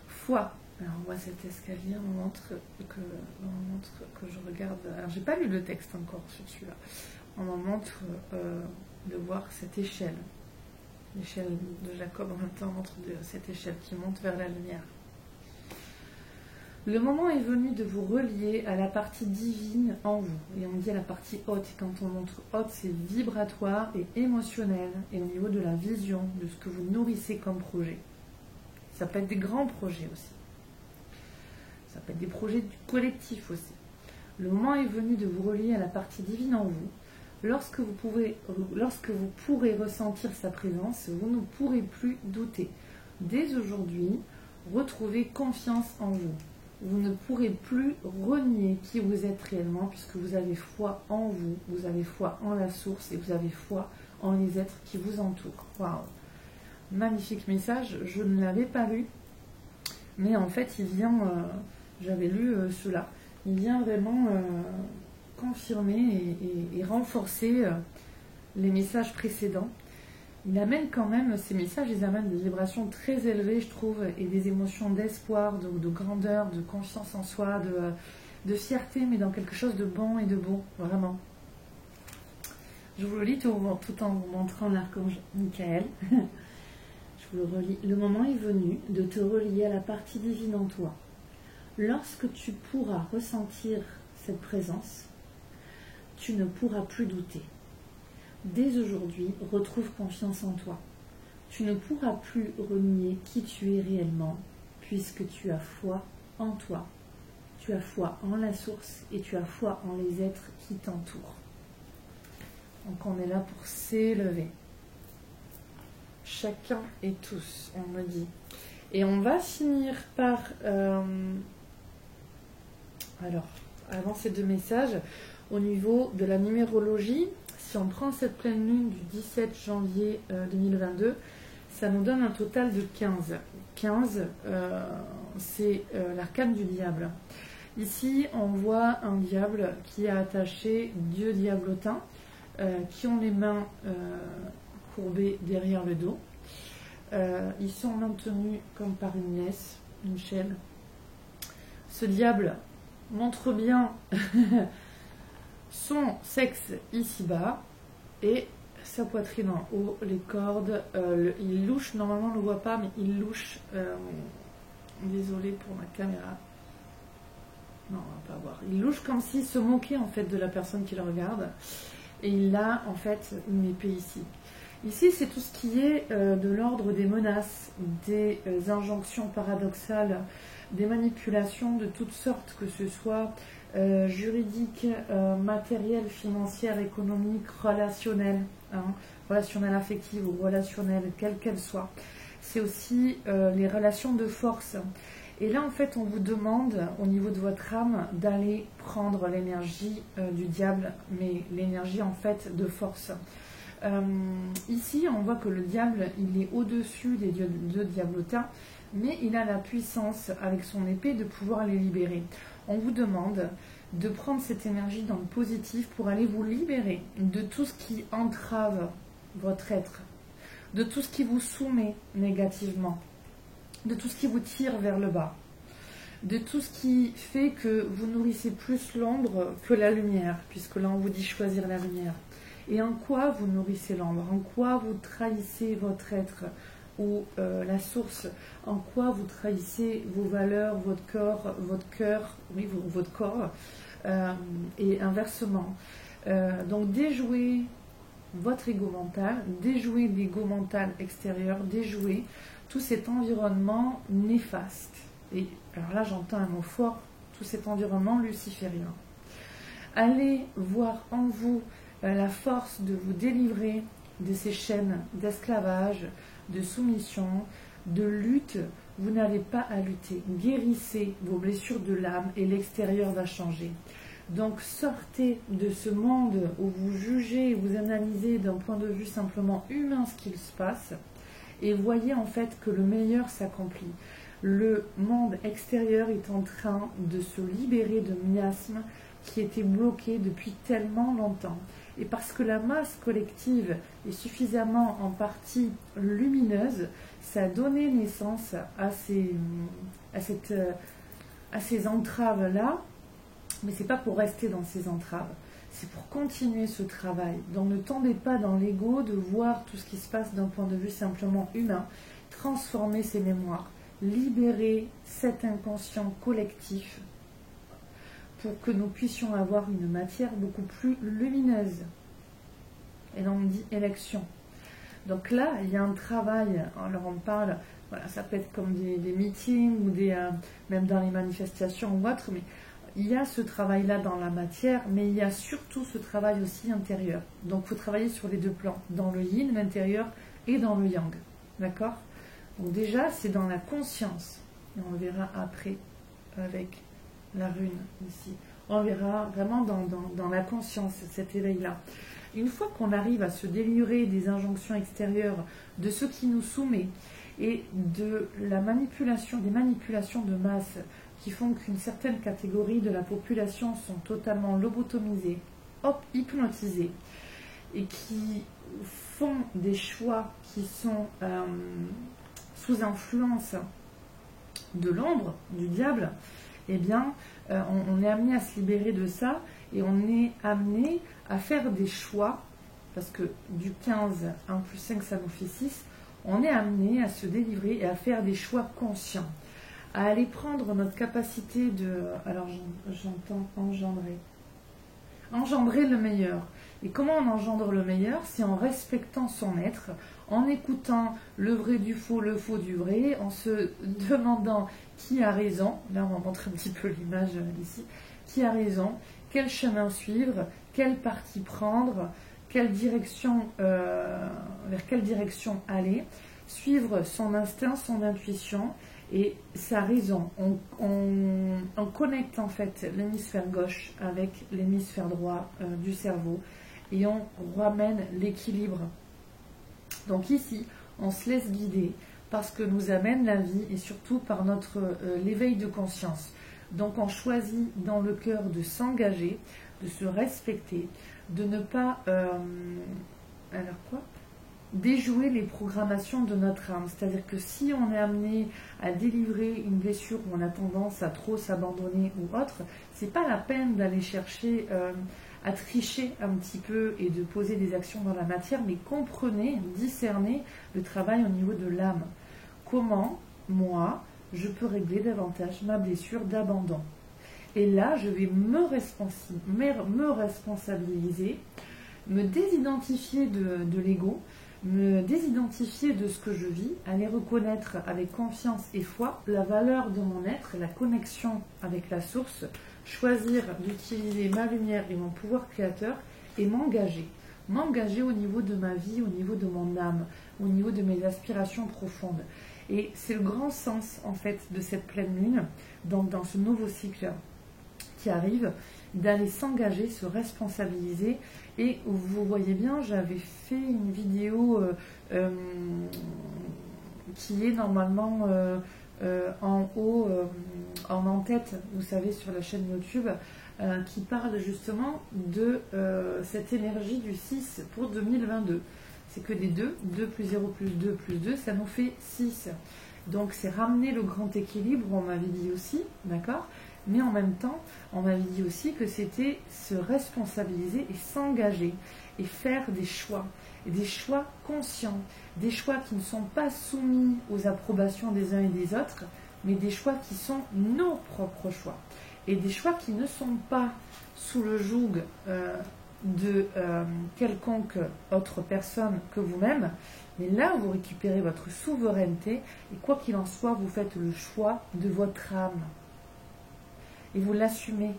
Foi. Alors, on voit cet escalier, on montre que je regarde. Alors, j'ai pas lu le texte encore sur celui-là. On m'en montre de voir cette échelle. L'échelle de Jacob, en même temps, montre cette échelle qui monte vers la lumière. Le moment est venu de vous relier à la partie divine en vous. Et on dit à la partie haute. Et quand on montre haute, c'est vibratoire et émotionnel. Et au niveau de la vision, de ce que vous nourrissez comme projet. Ça peut être des grands projets aussi. Ça peut être des projets du collectif aussi. Le moment est venu de vous relier à la partie divine en vous. Lorsque vous pourrez ressentir sa présence, vous ne pourrez plus douter. Dès aujourd'hui, retrouvez confiance en vous. Vous ne pourrez plus renier qui vous êtes réellement puisque vous avez foi en vous, vous avez foi en la source et vous avez foi en les êtres qui vous entourent. Waouh! Magnifique message, je ne l'avais pas lu, mais en fait il vient, j'avais lu cela, il vient vraiment confirmer et renforcer les messages précédents. Il amène quand même, ces messages, ils amènent des vibrations très élevées, je trouve, et des émotions d'espoir, de grandeur, de confiance en soi, de fierté, mais dans quelque chose de bon et de beau, vraiment. Je vous le lis tout en vous montrant l'archange Michael. Je vous le relis. Le moment est venu de te relier à la partie divine en toi. Lorsque tu pourras ressentir cette présence, tu ne pourras plus douter. Dès aujourd'hui, retrouve confiance en toi. Tu ne pourras plus renier qui tu es réellement, puisque tu as foi en toi. Tu as foi en la source et tu as foi en les êtres qui t'entourent. Donc on est là pour s'élever. Chacun et tous, on me dit. Et on va finir par... alors, avant ces deux messages, au niveau de la numérologie, si on prend cette pleine lune du 17 janvier 2022, ça nous donne un total de 15. 15, c'est l'arcane du diable. Ici, on voit un diable qui a attaché Dieu diablotin, qui ont les mains courbées derrière le dos. Ils sont maintenus comme par une laisse, une chaîne. Ce diable montre bien son sexe ici-bas et sa poitrine en haut, les cordes. Il louche, normalement on ne le voit pas, mais il louche. Désolée pour ma caméra. Non, on va pas voir. Il louche comme s'il se moquait en fait de la personne qui le regarde. Et il a en fait une épée ici. Ici, c'est tout ce qui est de l'ordre des menaces, des injonctions paradoxales, des manipulations de toutes sortes, que ce soit juridique, matérielle, financière, économique, relationnelle, hein, relationnelle affective ou relationnelle, quelle qu'elle soit. C'est aussi les relations de force. Et là, en fait, on vous demande, au niveau de votre âme, d'aller prendre l'énergie du diable, mais l'énergie, en fait, de force. Ici, on voit que le diable, il est au-dessus des deux diablotins, mais il a la puissance, avec son épée, de pouvoir les libérer. On vous demande de prendre cette énergie dans le positif pour aller vous libérer de tout ce qui entrave votre être, de tout ce qui vous soumet négativement, de tout ce qui vous tire vers le bas, de tout ce qui fait que vous nourrissez plus l'ombre que la lumière, puisque là on vous dit choisir la lumière. Et en quoi vous nourrissez l'ombre, en quoi vous trahissez votre être ou la source, en quoi vous trahissez vos valeurs, votre corps, oui, votre corps, et inversement. Donc déjouer votre ego mental, déjouer l'ego mental extérieur, déjouer tout cet environnement néfaste. Et alors là j'entends un mot fort, tout cet environnement luciférien. Allez voir en vous la force de vous délivrer de ces chaînes d'esclavage, de soumission, de lutte. Vous n'avez pas à lutter. Guérissez vos blessures de l'âme et l'extérieur va changer. Donc sortez de ce monde où vous jugez, vous analysez d'un point de vue simplement humain ce qu'il se passe et voyez en fait que le meilleur s'accomplit. Le monde extérieur est en train de se libérer de miasmes qui étaient bloqués depuis tellement longtemps. Et parce que la masse collective est suffisamment en partie lumineuse, ça a donné naissance à ces entraves-là, mais ce n'est pas pour rester dans ces entraves, c'est pour continuer ce travail. Donc ne tombez pas dans l'ego de voir tout ce qui se passe d'un point de vue simplement humain, transformer ces mémoires, libérer cet inconscient collectif pour que nous puissions avoir une matière beaucoup plus lumineuse. Et là on dit élection. Donc là, il y a un travail, alors on parle, voilà, ça peut être comme des meetings ou même dans les manifestations ou autre, mais il y a ce travail-là dans la matière, mais il y a surtout ce travail aussi intérieur. Donc il faut travailler sur les deux plans, dans le yin, l'intérieur, et dans le yang. D'accord? Donc déjà, c'est dans la conscience. Et on le verra après avec la rune ici. On verra vraiment dans la conscience, cet éveil-là. Une fois qu'on arrive à se délivrer des injonctions extérieures, de ce qui nous soumet, et de la manipulation, des manipulations de masse qui font qu'une certaine catégorie de la population sont totalement lobotomisées, hypnotisées, et qui font des choix qui sont sous influence de l'ombre, du diable, eh bien, on est amené à se libérer de ça et on est amené à faire des choix, parce que du 15, 1 plus 5, ça nous fait 6, on est amené à se délivrer et à faire des choix conscients, à aller prendre notre capacité de, alors j'entends engendrer le meilleur. Et comment on engendre le meilleur? C'est en respectant son être, en écoutant le vrai du faux, le faux du vrai, en se demandant qui a raison. Là, on va montrer un petit peu l'image ici. Qui a raison? Quel chemin suivre? Quelle partie prendre? Quelle direction, vers quelle direction aller? Suivre son instinct, son intuition et sa raison. On connecte en fait l'hémisphère gauche avec l'hémisphère droit du cerveau et on ramène l'équilibre. Donc ici, on se laisse guider par ce que nous amène la vie et surtout par l'éveil de conscience. Donc on choisit dans le cœur de s'engager, de se respecter, de ne pas déjouer les programmations de notre âme. C'est-à-dire que si on est amené à délivrer une blessure où on a tendance à trop s'abandonner ou autre, c'est pas la peine d'aller chercher à tricher un petit peu et de poser des actions dans la matière, mais comprenez, discernez le travail au niveau de l'âme. Comment, moi, je peux régler davantage ma blessure d'abandon? Et là, je vais me responsabiliser, me désidentifier de l'ego, me désidentifier de ce que je vis, aller reconnaître avec confiance et foi la valeur de mon être, la connexion avec la source, choisir d'utiliser ma lumière et mon pouvoir créateur et m'engager. M'engager au niveau de ma vie, au niveau de mon âme, au niveau de mes aspirations profondes. Et c'est le grand sens, en fait, de cette pleine lune, donc dans ce nouveau cycle qui arrive, d'aller s'engager, se responsabiliser. Et vous voyez bien, j'avais fait une vidéo qui est normalement en haut, en en-tête, vous savez, sur la chaîne YouTube, qui parle justement de cette énergie du 6 pour 2022. C'est que des 2, 2 plus 0 plus 2 plus 2, ça nous fait 6. Donc c'est ramener le grand équilibre, on m'avait dit aussi, d'accord? Mais en même temps, on m'avait dit aussi que c'était se responsabiliser et s'engager et faire des choix. Et des choix conscients, des choix qui ne sont pas soumis aux approbations des uns et des autres, mais des choix qui sont nos propres choix. Et des choix qui ne sont pas sous le joug de quelconque autre personne que vous-même, mais là vous récupérez votre souveraineté et quoi qu'il en soit, vous faites le choix de votre âme. Et vous l'assumez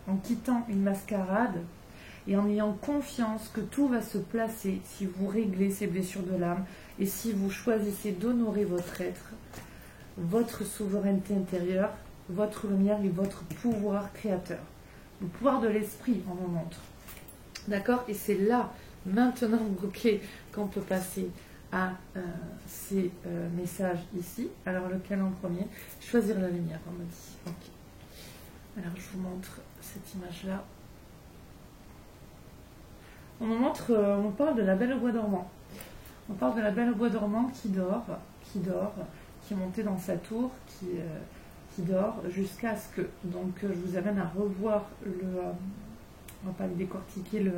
en quittant une mascarade et en ayant confiance que tout va se placer si vous réglez ces blessures de l'âme et si vous choisissez d'honorer votre être, votre souveraineté intérieure, votre lumière et votre pouvoir créateur. Le pouvoir de l'esprit, on nous montre. D'accord? Et c'est là, maintenant, qu'on peut passer à ces messages ici. Alors, lequel en premier? Choisir la lumière, on me dit. Ok. Alors, je vous montre cette image-là. On nous montre, on parle de la belle au bois dormant. On parle de la belle au bois dormant qui dort, qui est montée dans sa tour, qui dort jusqu'à ce que, donc je vous amène à revoir on va pas les décortiquer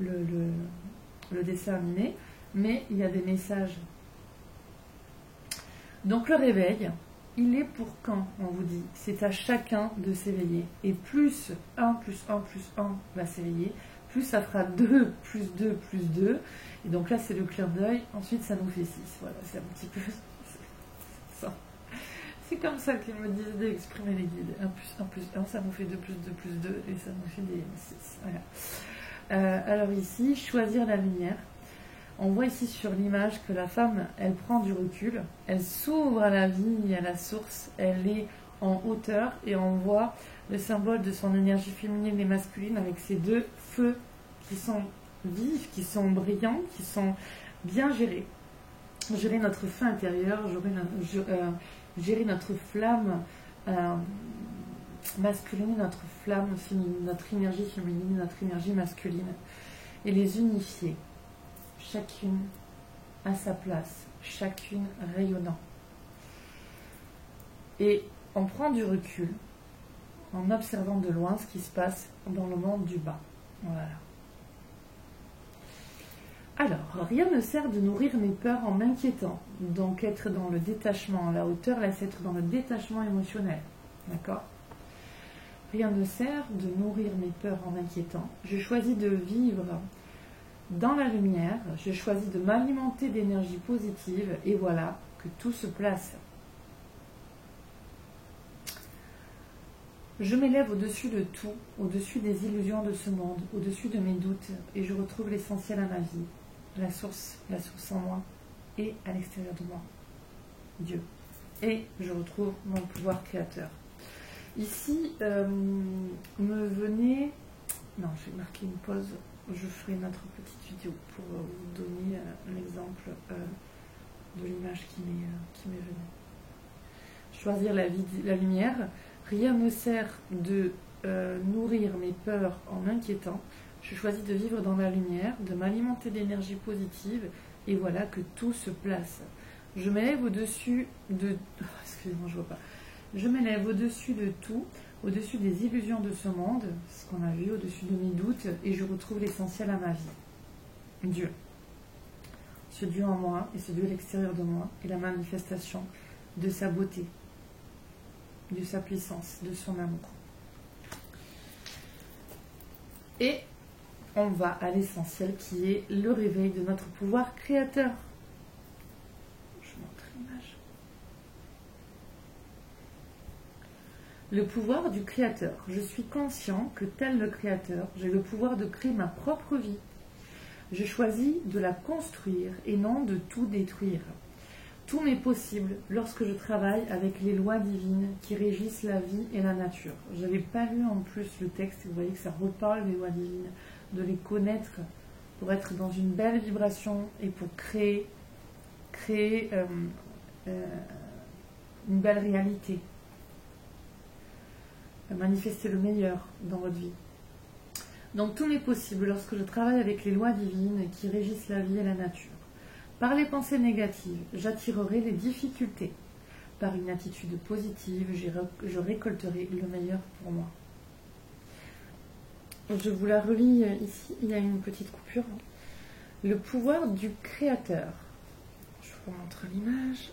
le dessin animé, mais il y a des messages. Donc le réveil, il est pour quand, on vous dit? C'est à chacun de s'éveiller. Et plus 1 plus 1 plus 1 va s'éveiller, plus ça fera 2 plus 2 plus 2. Et donc là, c'est le clin d'œil. Ensuite, ça nous fait 6. Voilà, c'est un petit peu ça. C'est comme ça qu'ils me disent d'exprimer les guides. 1 plus 1 plus 1, ça nous fait 2 plus 2 plus 2. Et ça nous fait des 6. Voilà. Alors ici, choisir la lumière. On voit ici sur l'image que la femme, elle prend du recul. Elle s'ouvre à la vie, à la source. Elle est en hauteur. Et on voit le symbole de son énergie féminine et masculine avec ces deux feux qui sont vifs, qui sont brillants, qui sont bien gérés. Gérer notre feu intérieur, gérer notre flamme masculine, notre flamme féminine, notre énergie féminine, notre énergie masculine, et les unifier, chacune à sa place, chacune rayonnant. Et on prend du recul en observant de loin ce qui se passe dans le monde du bas. Voilà. Alors, rien ne sert de nourrir mes peurs en m'inquiétant. Donc, être dans le détachement, la hauteur, là, c'est être dans le détachement émotionnel. D'accord? Rien ne sert de nourrir mes peurs en m'inquiétant. Je choisis de vivre dans la lumière. Je choisis de m'alimenter d'énergie positive. Et voilà, que tout se place. Je m'élève au-dessus de tout, au-dessus des illusions de ce monde, au-dessus de mes doutes, et je retrouve l'essentiel à ma vie, la source en moi et à l'extérieur de moi, Dieu. Et je retrouve mon pouvoir créateur. Ici, me venez... Non, je vais marquer une pause, je ferai notre petite vidéo pour vous donner l'exemple de l'image qui m'est venue. Choisir la lumière. Rien ne sert de nourrir mes peurs en m'inquiétant. Je choisis de vivre dans la lumière, de m'alimenter d'énergie positive, et voilà que tout se place. Je m'élève au-dessus de... excusez-moi, je vois pas. Je m'élève au-dessus de tout, au-dessus des illusions de ce monde, ce qu'on a vu, au-dessus de mes doutes, et je retrouve l'essentiel à ma vie. Dieu. Ce Dieu en moi et ce Dieu à l'extérieur de moi est la manifestation de sa beauté, de sa puissance, de son amour. Et on va à l'essentiel qui est le réveil de notre pouvoir créateur. Je montre l'image. Le pouvoir du créateur. Je suis conscient que tel le créateur, j'ai le pouvoir de créer ma propre vie. Je choisis de la construire et non de tout détruire. Tout m'est possible lorsque je travaille avec les lois divines qui régissent la vie et la nature. Je n'avais pas lu en plus le texte, vous voyez que ça reparle des lois divines, de les connaître pour être dans une belle vibration et pour créer une belle réalité. Manifester le meilleur dans votre vie. Donc tout m'est possible lorsque je travaille avec les lois divines qui régissent la vie et la nature. Par les pensées négatives, j'attirerai les difficultés. Par une attitude positive, je récolterai le meilleur pour moi. Je vous la relis ici, il y a une petite coupure. Le pouvoir du créateur. Je vous montre l'image.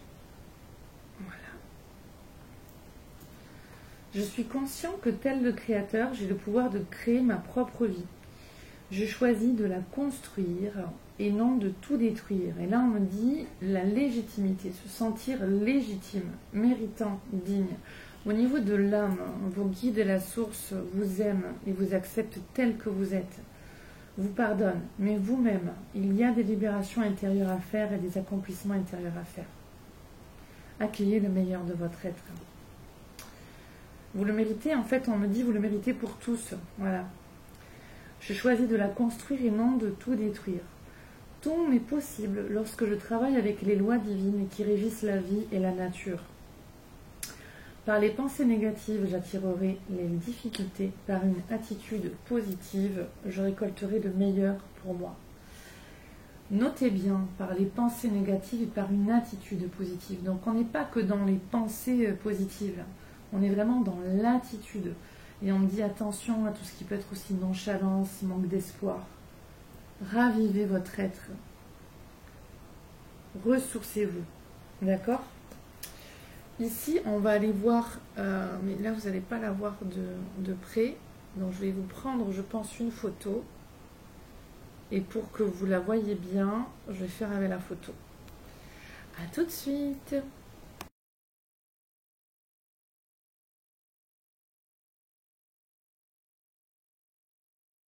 Voilà. Je suis conscient que tel le créateur, j'ai le pouvoir de créer ma propre vie. Je choisis de la construire et non de tout détruire. Et là, on me dit la légitimité, se sentir légitime, méritant, digne. Au niveau de l'âme, vos guides et la source vous aiment et vous acceptent tel que vous êtes. Vous pardonnent, mais vous-même, il y a des libérations intérieures à faire et des accomplissements intérieurs à faire. Accueillez le meilleur de votre être. Vous le méritez, en fait, on me dit, vous le méritez pour tous. Voilà. Je choisis de la construire et non de tout détruire. Tout m'est possible lorsque je travaille avec les lois divines qui régissent la vie et la nature. Par les pensées négatives, j'attirerai les difficultés. Par une attitude positive, je récolterai le meilleur pour moi. Notez bien, par les pensées négatives et par une attitude positive. Donc on n'est pas que dans les pensées positives. On est vraiment dans l'attitude. Et on me dit attention à tout ce qui peut être aussi nonchalance, manque d'espoir. Ravivez votre être. Ressourcez-vous. D'accord ? Ici, on va aller voir, mais là, vous n'allez pas la voir de près. Donc, je vais vous prendre, je pense, une photo. Et pour que vous la voyez bien, je vais faire avec la photo. À tout de suite.